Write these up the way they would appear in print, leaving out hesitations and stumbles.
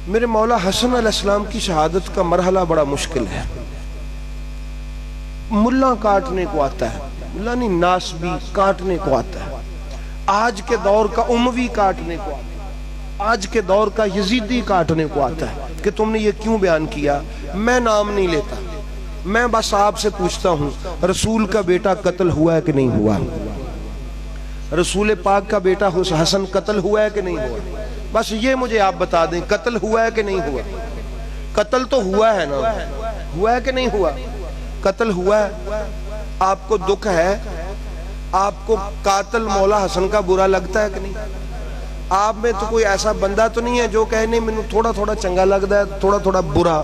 میرے مولا حسن علیہ السلام کی شہادت کا مرحلہ بڑا مشکل ہے. ملا کاٹنے کو آتا ہے, ملا نہیں ناسبی کاٹنے کو آتا ہے, آج کے دور کا اموی کاٹنے کو آتا ہے, آج کے دور کا یزیدی کاٹنے کو آتا ہے کہ تم نے یہ کیوں بیان کیا. میں نام نہیں لیتا, میں بس آپ سے پوچھتا ہوں رسول کا بیٹا قتل ہوا ہے کہ نہیں ہوا؟ رسول پاک کا بیٹا حسن قتل ہوا ہے کہ نہیں ہوا؟ بس یہ مجھے آپ بتا دیں, قتل ہوا ہے کہ نہیں ہوا؟ قتل تو ہوا ہے نا, ہوا ہے کہ نہیں ہوا؟ قتل ہوا ہے. آپ کو دکھ ہے؟ آپ کو قاتل مولا حسن کا برا لگتا ہے کہ نہیں؟ آپ میں تو کوئی ایسا بندہ تو نہیں ہے جو کہے نہیں مینوں تھوڑا تھوڑا چنگا لگتا ہے, تھوڑا تھوڑا برا.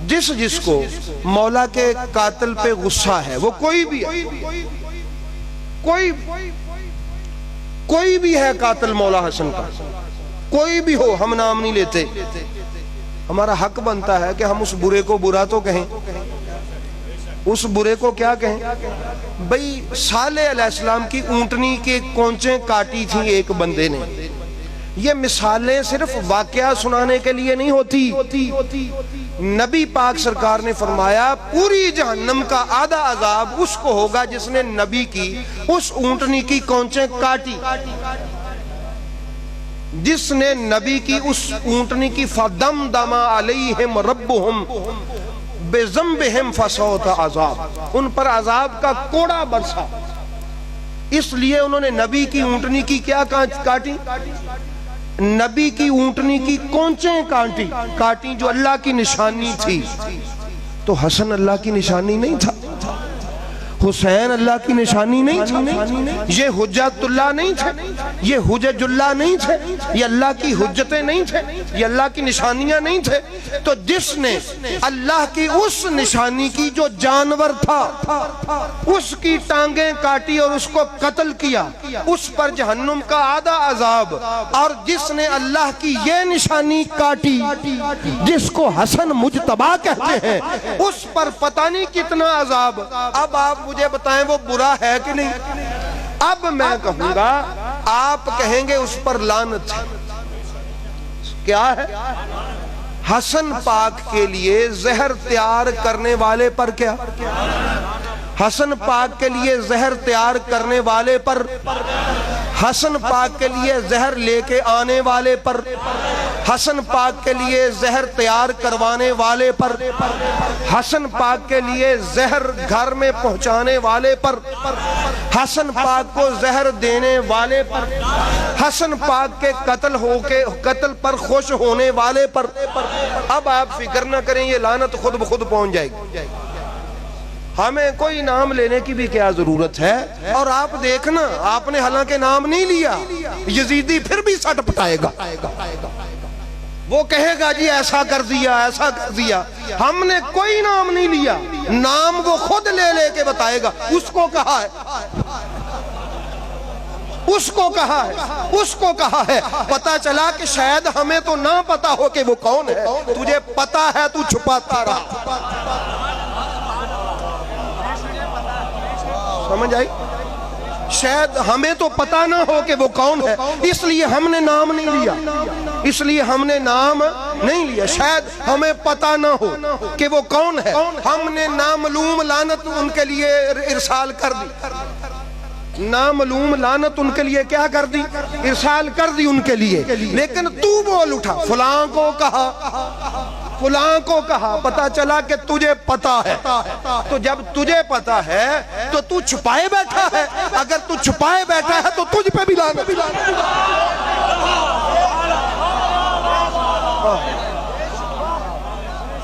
جس کو مولا کے قاتل پہ غصہ ہے, وہ کوئی بھی ہے, کوئی بھی ہے قاتل مولا حسن کا, کوئی بھی ہو, ہم نام نہیں لیتے. ہمارا حق بنتا ہے کہ ہم اس برے کو برا تو کہیں, اس برے کو کیا کہیں. بھئی صالح علیہ السلام کی اونٹنی کے کونچیں کاٹی تھیں ایک بندے نے. یہ مثالیں صرف واقعہ سنانے کے لیے نہیں ہوتی. نبی پاک سرکار نے فرمایا پوری جہنم کا آدھا عذاب اس کو ہوگا جس نے نبی کی اس اونٹنی کی کونچیں کاٹی, جس نے نبی کی اس اونٹنی کی فَدَمْدَمَ عَلَيْهِمْ رَبُّهُمْ بِذَنبِهِمْ فَسَوْتَ عَذَاب, ان پر عذاب کا کوڑا برسا. اس لیے انہوں نے نبی کی اونٹنی کی کیا کاٹی؟ نبی کی اونٹنی کی کونچیں کاٹی جو اللہ کی نشانی تھی. تو حسن اللہ کی نشانی نہیں تھا, حسین اللہ کی نشانی نہیں تھی, یہ حجت اللہ نہیں تھے, یہ حجج اللہ نہیں تھے, یہ اللہ کی حجتیں نہیں تھے, یہ اللہ کی نشانیاں نہیں تھے. تو جس نے اللہ کی اس نشانی کی جو جانور تھا اس کی ٹانگیں کاٹی اور اس کو قتل کیا, اس پر جہنم کا آدھا عذاب. اور جس نے اللہ کی یہ نشانی کاٹی جس کو حسن مجتبی کہتے ہیں, اس پر پتہ نہیں کتنا عذاب. اب آپ مجھے بتائیں وہ برا ہے کہ نہیں؟ اب میں کہوں گا, آپ کہیں گے اس پر لعنت ہے. کیا ہے؟ حسن پاک کے لیے زہر تیار کرنے والے پر کیا؟ حسن پاک کے لیے زہر تیار کرنے والے پر, حسن پاک کے لیے زہر لے کے آنے والے پر, حسن پاک کے لیے زہر تیار کروانے والے پر, حسن پاک کے لیے زہر گھر میں پہنچانے والے پر, حسن پاک کو زہر دینے والے پر, حسن پاک کے قتل پر خوش ہونے والے پر. اب آپ فکر نہ کریں, یہ لعنت خود بخود پہنچ جائے گی. ہمیں کوئی نام لینے کی بھی کیا ضرورت ہے. اور آپ دیکھنا, آپ نے حالانکہ نام نہیں لیا, یزیدی پھر بھی سٹ پٹائے گا, وہ کہے گا جی ایسا کر دیا ایسا کر دیا. ہم نے کوئی نام نہیں لیا, نام وہ خود لے لے کے بتائے گا. اس کو کہا ہے, اس کو کہا ہے, اس کو کہا ہے. پتا چلا کہ شاید ہمیں تو نہ پتا ہو کہ وہ کون ہے, تجھے پتا ہے تو چھپاتا رہا. سمجھ آئی؟ شاید ہمیں تو پتا نہ ہو کہ وہ کون ہے, اس لیے ہم نے نام نہیں لیا, اس لیے ہم نے نام نہیں لیا. شاید ہمیں پتا نہ ہو کہ وہ کون ہے, ہم نے نامعلوم لعنت ان کے لیے ارسال کر دی. نامعلوم لعنت ان کے لیے کیا کر دی؟ ارسال کر دی ان کے لیے. لیکن تو بول اٹھا, فلاں کو کہا, فلاں کو کہا. پتا چلا کہ تجھے پتا ہے. تو جب تجھے پتا ہے تو تو چھپائے بیٹھا ہے. اگر تو چھپائے بیٹھا ہے تو تجھ پہ بھی لعنت.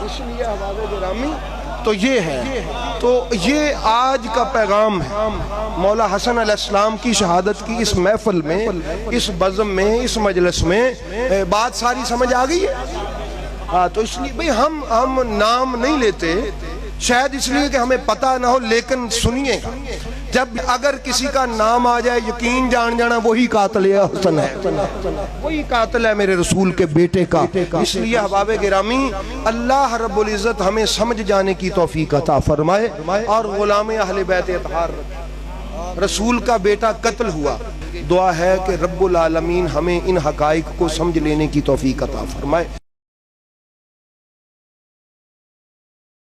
اس لیے احباب گرامی تو یہ ہے. تو یہ آج کا پیغام ہے مولا حسن علیہ السلام کی شہادت کی اس محفل میں, اس بزم میں, اس مجلس میں. بات ساری سمجھ آ گئی ہے؟ تو اس لیے بھئی ہم نام نہیں لیتے, شاید اس لیے کہ ہمیں پتہ نہ ہو. لیکن سنیے گا, جب اگر کسی کا نام آ جائے یقین جان جانا وہی قاتل حسن ہے, وہی قاتل ہے میرے رسول کے بیٹے کا. اس لیے احباب گرامی اللہ رب العزت ہمیں سمجھ جانے کی توفیق عطا فرمائے اور غلام اہل بیت اطہار رکھے. رسول کا بیٹا قتل ہوا, دعا ہے کہ رب العالمین ہمیں ان حقائق کو سمجھ لینے کی توفیق عطا فرمائے.